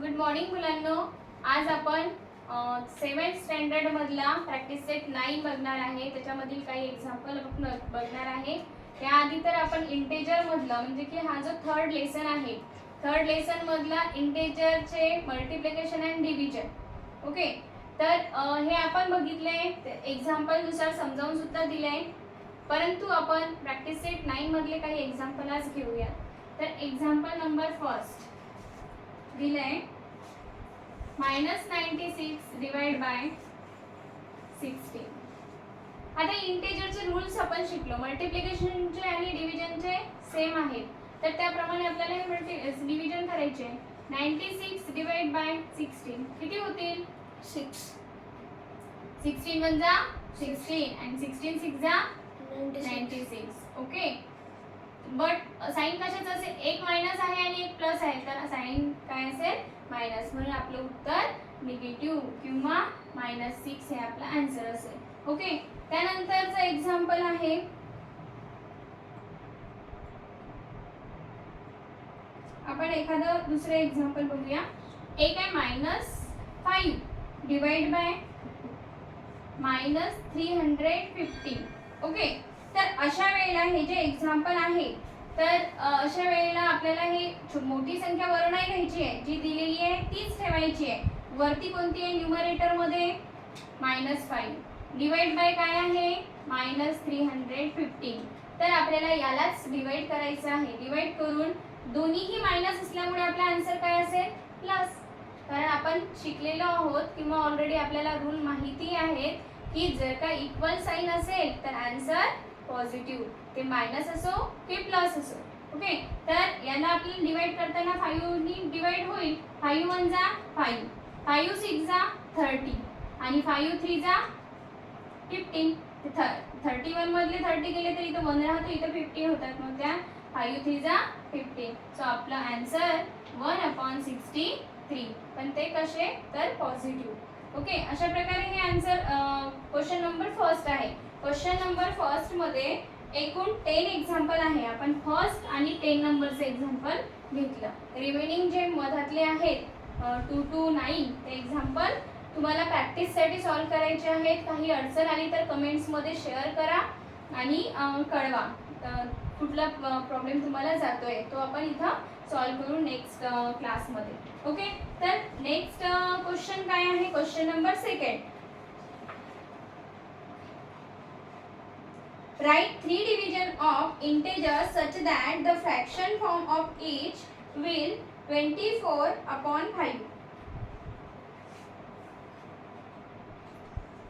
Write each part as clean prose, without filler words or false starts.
Good morning मुलांनो. आज आपण 7th स्टँडर्ड मधला प्रॅक्टिस सेट 9 बघणार आहे. त्याच्यामधील काही एक्झाम्पल आपण बघणार आहे. त्याआधी तर आपण इंटेजर मधला म्हणजे की हा जो थर्ड लेसन आहे, थर्ड लेसन मधला इंटेजरचे मल्टिप्लिकेशन अँड डिव्हिजन. ओके, तर हे आपण बघितले, एक्झाम्पल नुसार समजावून सुद्धा दिले. परंतु आपण प्रॅक्टिस सेट 9 मधले काही एक्झाम्पल आज घेऊया. तर एक्झाम्पल नंबर फर्स्ट दिलंय -96 डिवाइड बाय 16. आता इंटेजरचे रूल्स आपण शिकलो, मल्टिप्लिकेशनचे आणि डिव्हिजनचे सेम आहेत, तर त्याप्रमाणे आपल्याला हे डिव्हिजन करायचे. 96 डिवाइड बाय 16 किती होतील? 6. 16 1 जा 16 and 16 6 जा 96. ओके, बट साइन कशाचं असेल? एक मायनस आहे आणि एक प्लस आहे, तर साइन काय असेल? मायनस. म्हणून आपलं उत्तर निगेटिव्ह किंवा -6 हे आपला आन्सर असेल. ओके, त्यानंतरचं एक्झाम्पल आहे आपण एखादं दुसरं एक्झाम्पल बघूया. एक आहे -5 डिवाइड बाय -350. ओके, तर अशा वेळेला हे जे एक्झाम्पल आहे, तर अशा वेळेला आपल्याला हे मोठी संख्या वर नाही घ्यायची आहे, जी दिलेली आहे तीच ठेवायची आहे. वरती कोणती आहे? न्यूमरेटर मध्ये -5 डिवाइड बाय काय आहे? -350. तर आपल्याला यालाच डिवाइड करायचं आहे. डिवाइड करून दोन्हीही मायनस असल्यामुळे आपला आन्सर काय असेल? प्लस. कारण आपण शिकलेलो आहोत किंवा ऑलरेडी आपल्याला रूल माहिती आहेत की जर का इक्वल साइन असेल तर आन्सर पॉझिटिव्ह, ते मायनस असो की प्लस असो. ओके, तर याला आपल्याला डिवाइड करताना 5 नी डिवाइड होईल. 5 1 जा 5, 5 6 जा 30 आणि 5 3 जा 15. 31 मधले 30 गेले तर इथं 1 राहतो, इथं 15 होतात, मग त्या 5 3 जा 15. सो आपला आन्सर 1/63. पण ते कसे? तर पॉझिटिव्ह. ओके, अशा प्रकारे हे आन्सर क्वेश्चन नंबर फर्स्ट आहे. क्वेश्चन नंबर फर्स्ट मध्ये एकूण 10 एक्झाम्पल आहे. आपण फर्स्ट आणि 10 नंबरचे एक्झाम्पल घेतलं. रिमेनिंग जे मधातले आहेत 2 to 9 ते एक्झाम्पल तुम्हाला प्रॅक्टिससाठी सॉल्व करायचे आहेत. काही अडचण आली तर कमेंट्समध्ये शेअर करा आणि कळवा कुठला प्रॉब्लेम तुम्हाला जातोय, तो आपण इथं सॉल्व करू नेक्स्ट क्लासमध्ये. ओके, तर नेक्स्ट क्वेश्चन काय आहे? Question number second. Write 3 division of integers such that the fraction form of each will 24/5.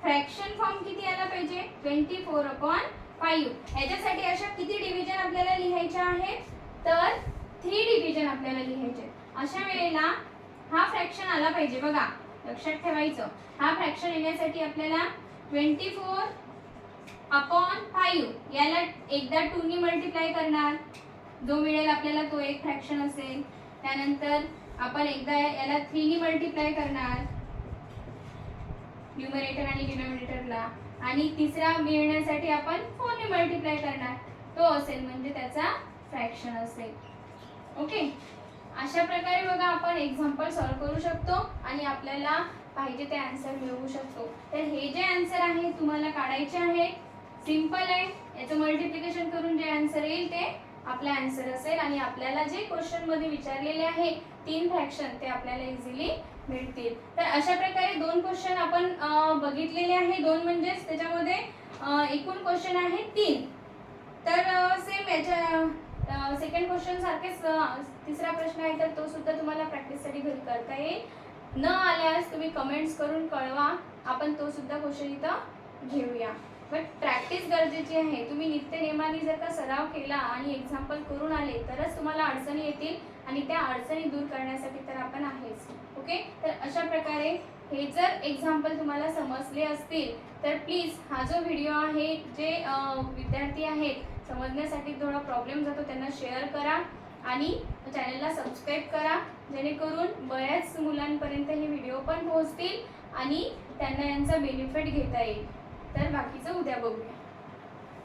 Fraction form किती आला पाहिजे? 24/5. याच्यासाठी अशा किती डिव्हिजन आपल्याला लिहायचे आहेत? तर 3 डिव्हिजन आपल्याला लिहायचे. अशा वेळेला हा फ्रॅक्शन आला पाहिजे. बघा, लक्षात ठेवायचं, हा फ्रॅक्शन येण्यासाठी आपल्याला 24/5 याला एकदा 2 नी मल्टिप्लाय करणार, जो मिळेल आपल्याला तो एक फ्रॅक्शन असेल. त्यानंतर आपण एकदा याला 3 नी मल्टिप्लाय करणार न्यूमरेटर आणि डिनॉमिनेटरला, आणि तिसरा मिळण्यासाठी आपण 4 नी मल्टिप्लाय करणार, तो असेल म्हणजे त्याचा फ्रॅक्शन असेल. ओके, अशा प्रकारे बघा आपण एक्झाम्पल सॉल्व करू शकतो आणि आपल्याला पाहिजे ते आन्सर मिळवू शकतो. तर हे जे आन्सर आहे तुम्हाला काढायचे आहे, सिंपल आहे. याचं मल्टिप्लिकेशन करून जे आन्सर येईल ते आपला आन्सर असेल आणि आपल्याला जे क्वेश्चन मध्ये विचारलेले आहे 3 फ्रॅक्शन ते आपल्याला इझिली मिळतील. तर अशा प्रकारे 2 क्वेश्चन आपण बघितलेले आहे. 2 म्हणजे त्याच्यामध्ये एकूण क्वेश्चन आहे 3. तर सेम याच्या सेकंड क्वेश्चन सारखेच तिसरा प्रश्न आहे, तर तो सुद्धा तुम्हाला प्रॅक्टिससाठी घरी करता येईल. न आल्यास तुम्ही कमेंट्स करून कळवा, आपण तो सुद्धा क्वेश्चन इथं घेऊया. बट प्रॅक्टिस गरजेची आहे. तुम्ही नित्यनेमाने जर का सराव केला आणि एक्झाम्पल करून आले तरच तुम्हाला अडचणी येतील आणि त्या अडचणी दूर करण्यासाठी तर आपण आहेच. ओके, तर अशा प्रकारे हे जर एक्झाम्पल तुम्हाला समजले असतील तर प्लीज हा जो व्हिडिओ आहे, जे विद्यार्थी आहेत समजण्यासाठी थोडा प्रॉब्लेम जातो त्यांना शेअर करा आणि चॅनलला सबस्क्राईब करा, जेणेकरून बऱ्याच मुलांपर्यंत हे व्हिडिओ पण पोहोचतील आणि त्यांना यांचा बेनिफिट घेता येईल. तर बाकीचं उद्या बघूया.